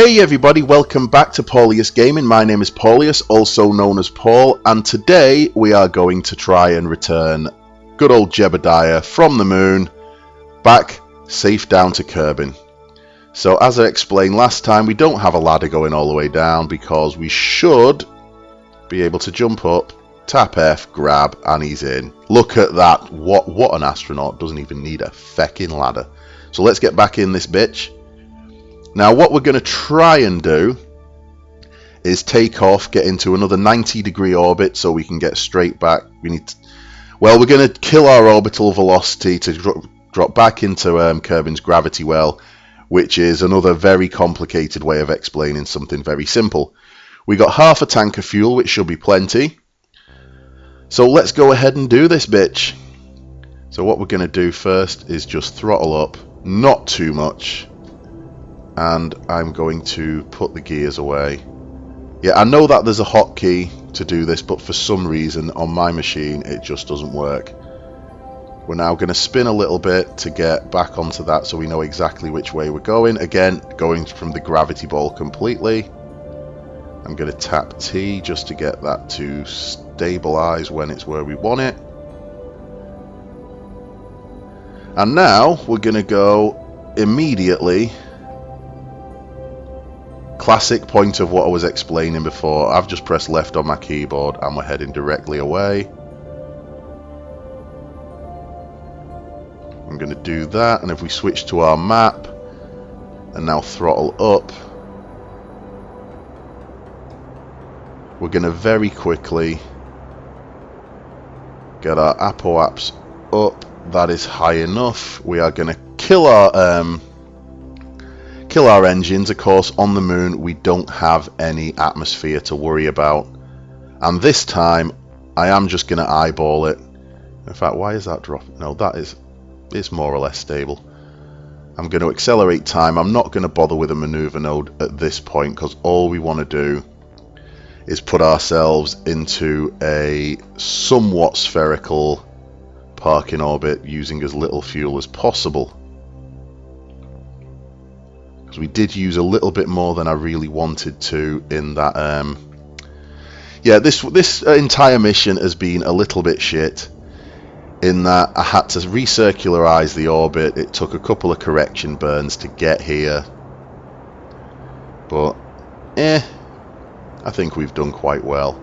Hey everybody, welcome back to Paulius Gaming. My name is Paulius, also known as Paul, and today we are going to try and return good old Jebediah from the moon back safe down to Kerbin. So as I explained last time, we don't have a ladder going all the way down because we should be able to jump up, tap F, grab, and he's in. Look at that. What an astronaut. Doesn't even need a feckin' ladder. So let's get back in this bitch. Now what we're going to try and do is take off, get into another 90-degree orbit so we can get straight back. We're going to kill our orbital velocity to drop back into Kerbin's gravity well, which is another very complicated way of explaining something very simple. We got half a tank of fuel, which should be plenty. So let's go ahead and do this bitch. So what we're going to do first is just throttle up, not too much. And I'm going to put the gears away. Yeah, I know that there's a hotkey to do this, but for some reason on my machine it just doesn't work. We're now going to spin a little bit to get back onto that so we know exactly which way we're going. Again, going from the gravity ball completely. I'm going to tap T just to get that to stabilize when it's where we want it. And now we're going to go immediately. Classic point of what I was explaining before. I've just pressed left on my keyboard and we're heading directly away. I'm going to do that, and if we switch to our map and now throttle up, we're going to very quickly get our apoaps up. That is high enough. We are going to kill our engines. Of course, on the moon we don't have any atmosphere to worry about, and this time I am just going to eyeball it. In fact, why is that dropping? No, it's more or less stable. I'm going to accelerate time. I'm not going to bother with a maneuver node at this point because all we want to do is put ourselves into a somewhat spherical parking orbit using as little fuel as possible. We did use a little bit more than I really wanted to in that. Yeah, this entire mission has been a little bit shit in that I had to recircularize the orbit. It took a couple of correction burns to get here, but I think we've done quite well.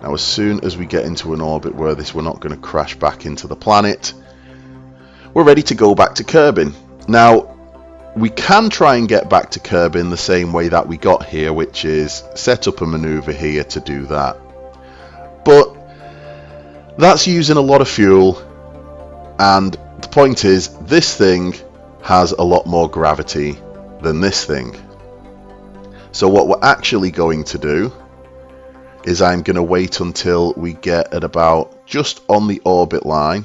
Now as soon as we get into an orbit where we're not going to crash back into the planet, we're ready to go back to Kerbin. Now, we can try and get back to Kerbin the same way that we got here, which is set up a maneuver here to do that. But that's using a lot of fuel, and the point is, this thing has a lot more gravity than this thing. So what we're actually going to do is I'm going to wait until we get at about just on the orbit line.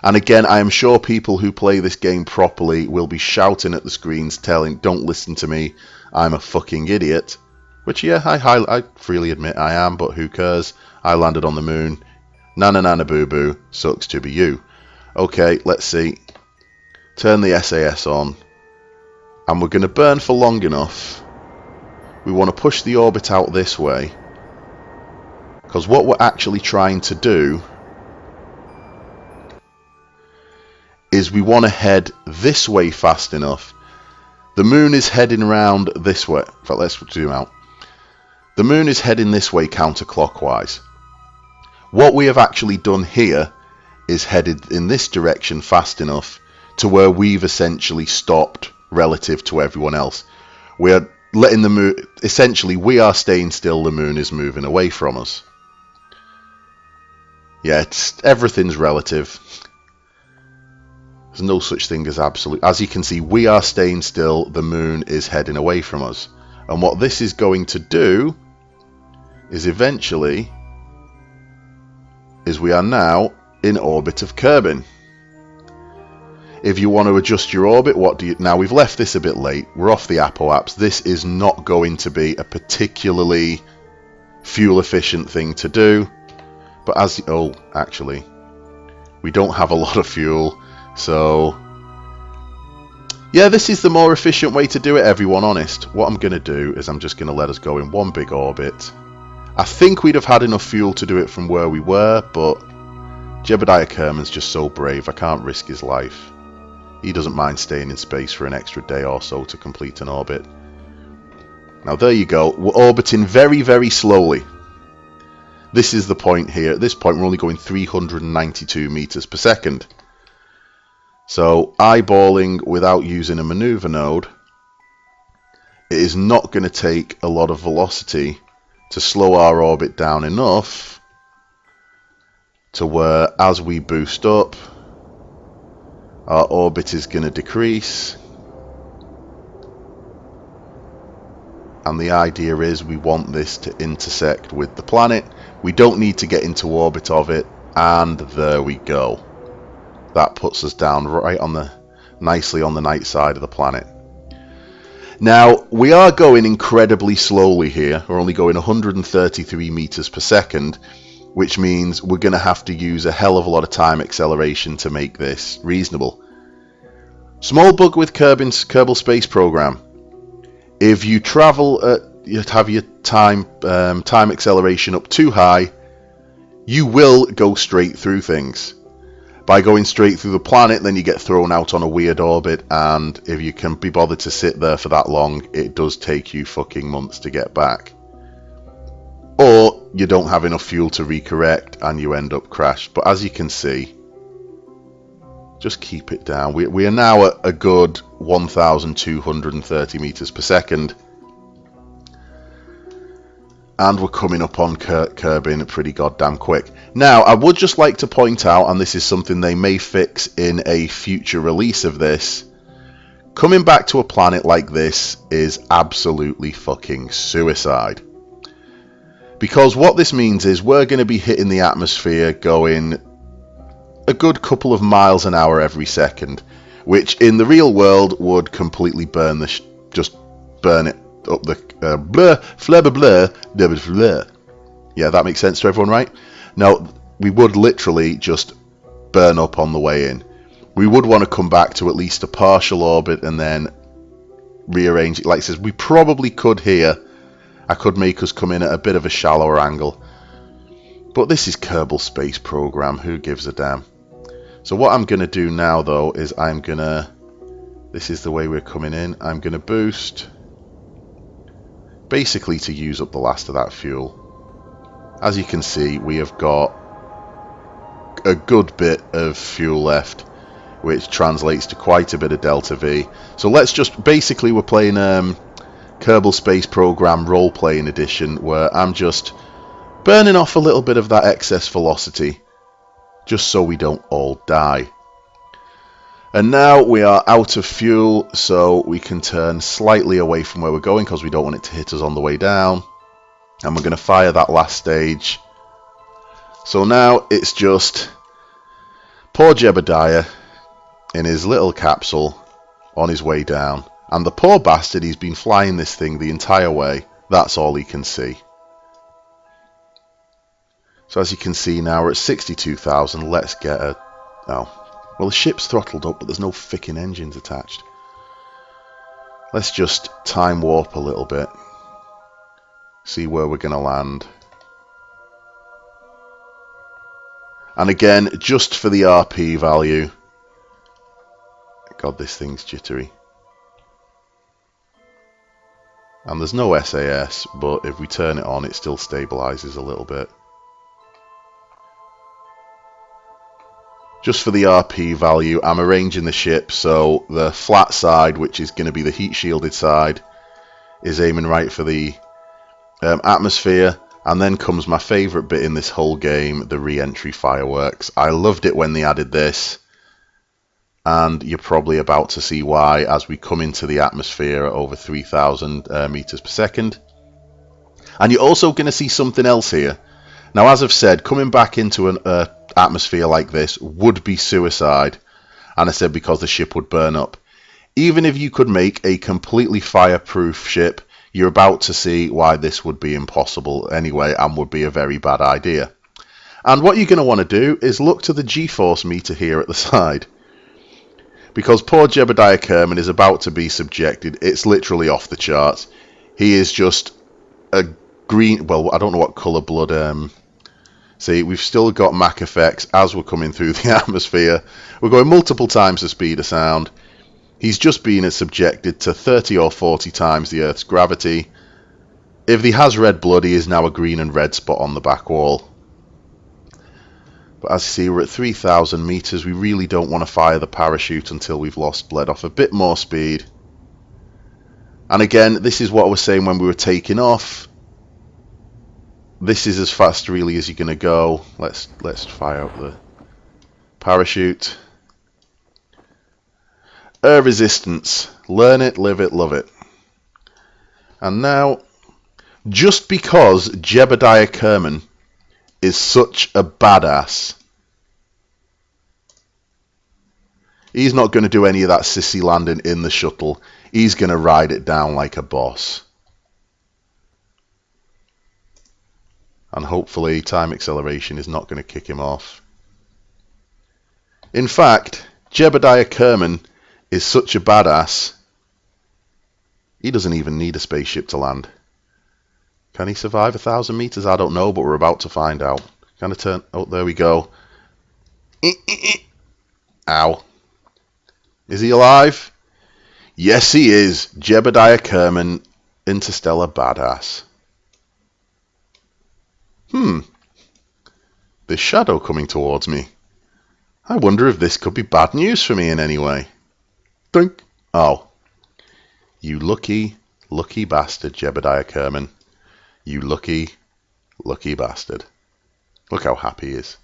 And again, I am sure people who play this game properly will be shouting at the screens telling, don't listen to me, I'm a fucking idiot. Which, yeah, I freely admit I am, but who cares? I landed on the moon. Nana nana boo boo, sucks to be you. Okay, let's see. Turn the SAS on. And we're going to burn for long enough. We want to push the orbit out this way. Because what we're actually trying to do is we want to head this way fast enough. The moon is heading around this way. In fact, let's zoom out. The moon is heading this way counterclockwise. What we have actually done here is headed in this direction fast enough to where we've essentially stopped relative to everyone else. We are letting the moon, essentially we are staying still, the moon is moving away from us. Yeah, everything's relative. There's no such thing as absolute. As you can see, we are staying still, the moon is heading away from us. And what this is going to do is eventually we are now in orbit of Kerbin. If you want to adjust your orbit, now we've left this a bit late. We're off the apoaps. This is not going to be a particularly fuel efficient thing to do. But actually, we don't have a lot of fuel. So Yeah, this is the more efficient way to do it, everyone, honest. What I'm going to do is I'm just going to let us go in one big orbit. I think we'd have had enough fuel to do it from where we were, but Jebediah Kerbin's just so brave, I can't risk his life. He doesn't mind staying in space for an extra day or so to complete an orbit. Now there you go, we're orbiting very, very slowly. This is the point here. At this point we're only going 392 meters per second. So eyeballing without using a maneuver node, it is not going to take a lot of velocity to slow our orbit down enough to where as we boost up, our orbit is going to decrease. And the idea is we want this to intersect with the planet. We don't need to get into orbit of it, and there we go. That puts us down right on the nicely on the night side of the planet. Now we are going incredibly slowly here. We're only going 133 meters per second, which means we're going to have to use a hell of a lot of time acceleration to make this reasonable. Small bug with Kerbal Space Program. If you travel you have your time acceleration up too high, you will go straight through things. By going straight through the planet, then you get thrown out on a weird orbit, and if you can be bothered to sit there for that long, it does take you fucking months to get back. Or you don't have enough fuel to recorrect and you end up crashed. But as you can see, just keep it down. We are now at a good 1,230 meters per second. And we're coming up on Kerbin pretty goddamn quick. Now, I would just like to point out, and this is something they may fix in a future release of this, coming back to a planet like this is absolutely fucking suicide. Because what this means is we're going to be hitting the atmosphere going a good couple of miles an hour every second, which in the real world would completely burn just burn it up the blur, blur. Yeah, that makes sense to everyone, right? No, we would literally just burn up on the way in. We would want to come back to at least a partial orbit and then rearrange it. Like it says, we probably could here. I could make us come in at a bit of a shallower angle. But this is Kerbal Space Program. Who gives a damn? So what I'm going to do now, though, is I'm going to... This is the way we're coming in. I'm going to boost... basically to use up the last of that fuel. As you can see, we have got a good bit of fuel left, which translates to quite a bit of delta V. So let's just... Basically, we're playing... Kerbal Space Program role-playing edition, where I'm just burning off a little bit of that excess velocity just so we don't all die. And now we are out of fuel, so we can turn slightly away from where we're going because we don't want it to hit us on the way down. And we're going to fire that last stage. So now it's just poor Jebediah in his little capsule on his way down. And the poor bastard, he's been flying this thing the entire way. That's all he can see. So as you can see now, we're at 62,000. Let's get a... Oh. Well, the ship's throttled up, but there's no ficking engines attached. Let's just time warp a little bit. See where we're going to land. And again, just for the RP value. God, this thing's jittery. And there's no SAS, but if we turn it on, it still stabilizes a little bit. Just for the RP value, I'm arranging the ship so the flat side, which is going to be the heat shielded side, is aiming right for the atmosphere. And then comes my favourite bit in this whole game, the re-entry fireworks. I loved it when they added this. And you're probably about to see why as we come into the atmosphere at over 3,000 meters per second. And you're also going to see something else here. Now, as I've said, coming back into an atmosphere like this would be suicide. And I said because the ship would burn up. Even if you could make a completely fireproof ship, you're about to see why this would be impossible anyway and would be a very bad idea. And what you're going to want to do is look to the G-force meter here at the side. because poor Jebediah Kerbin is about to be subjected. It's literally off the charts. He is just a green, well, I don't know what colour blood. See, we've still got Mach effects as we're coming through the atmosphere. We're going multiple times the speed of sound. He's just been subjected to 30 or 40 times the Earth's gravity. If he has red blood, he is now a green and red spot on the back wall. But as you see, we're at 3,000 meters. We really don't want to fire the parachute until we've bled off a bit more speed. And again, this is what I was saying when we were taking off. This is as fast really as you're going to go. Let's fire up the parachute. Air resistance. Learn it, live it, love it. And now, just because Jebediah Kerbin is such a badass, he's not going to do any of that sissy landing in the shuttle. He's going to ride it down like a boss. And hopefully time acceleration is not going to kick him off. In fact, Jebediah Kerbin is such a badass, he doesn't even need a spaceship to land. Can he survive 1,000 meters? I don't know, but we're about to find out. Kind of turn. Oh, there we go. Ow. Is he alive? Yes, he is. Jebediah Kerbin, interstellar badass. This shadow coming towards me. I wonder if this could be bad news for me in any way. Dunk. Oh. You lucky, lucky bastard, Jebediah Kerbin. You lucky, lucky bastard. Look how happy he is.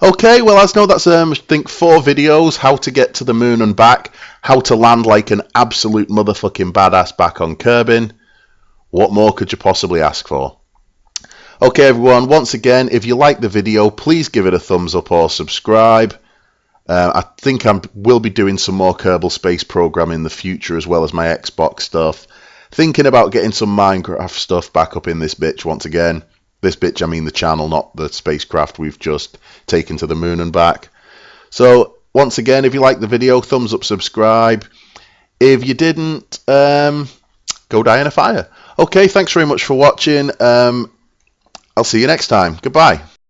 Okay, well, as know, that's, I think, 4 videos. How to get to the moon and back. How to land like an absolute motherfucking badass back on Kerbin. What more could you possibly ask for? Okay, everyone, once again, if you like the video, please give it a thumbs up or subscribe. I think I will be doing some more Kerbal Space Program in the future, as well as my Xbox stuff. Thinking about getting some Minecraft stuff back up in this bitch once again. This bitch, I mean the channel, not the spacecraft we've just taken to the moon and back. So, once again, if you like the video, thumbs up, subscribe. If you didn't, go die in a fire. Okay, thanks very much for watching. I'll see you next time. Goodbye.